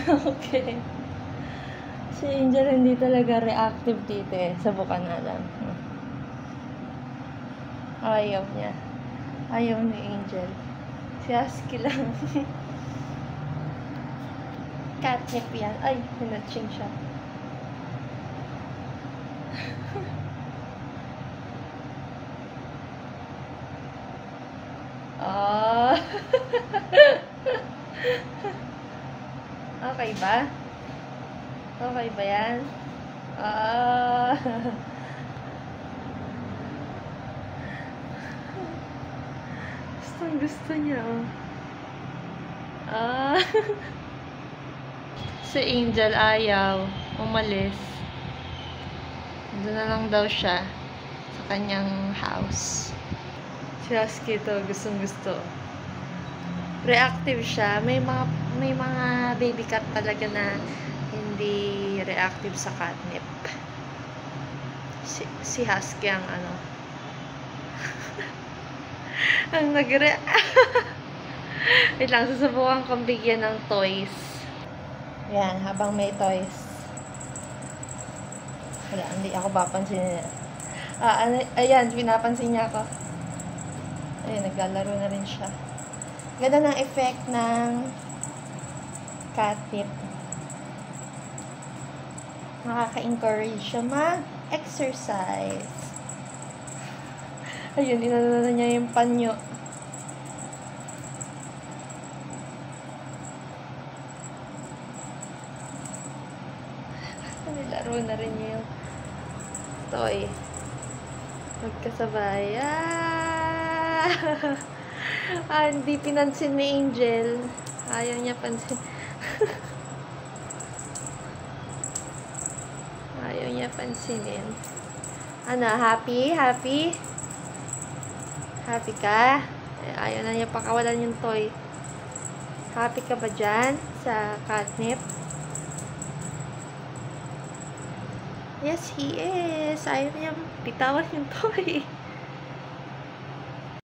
Okay. Si Angel hindi talaga reactive dito eh. Subukan na lang. Ayaw niya. Ayaw ni Angel. Si Husky lang. Catnip yan. Ay, hinatching siya. Ah. Okay ba? Okay ba yan? Ah. Gusto niya, oh. Ah. Si Angel ayaw. Umalis. Doon na lang daw siya sa kanyang house. Si Husky to, gustong-gusto. Reactive siya. May mga baby cat talaga na hindi reactive sa catnip. Si Husky ang ano. Ang Wait lang, susubukan kong bigyan ng toys. Yan, habang may toys. Wala, hindi ako papansin niya. Ayan, pinapansin niya ako. Ayun, naglalaro na rin siya. Ganda ng effect ng catnip. Nakaka-encourage siya mag-exercise. Ayun, inano niya yung panyo. Nilaro na rin niya yung toy. Magkasabay. Hindi pinansin ni Angel. Ayaw niya pansin. Ayaw niya pansinin. Ano, happy? Happy? Happy ka? Ayaw na niya pakawalan yung toy. Happy ka ba dyan sa catnip? Yes, he is. Ayaw niya bitawan yung toy.